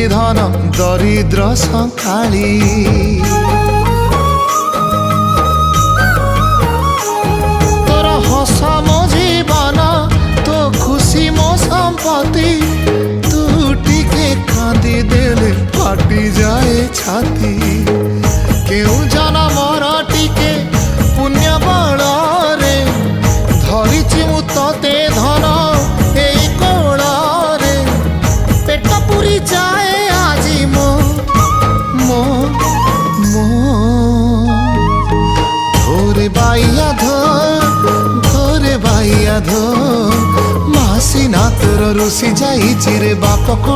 धन दरिद्र संखाली तोर हस मो जीवन तो खुशी मो संपत्ति तू टिके कांदी देले फाटी जाए छाती केउ जनमर टिके पुण्य बल रे धरिछि मु तते धन एई कोल रे पेट पुरी जाए आजी मो मो मो धोरे बाइया धो मासी ना तोर रुसी जाई चिरे बाप को।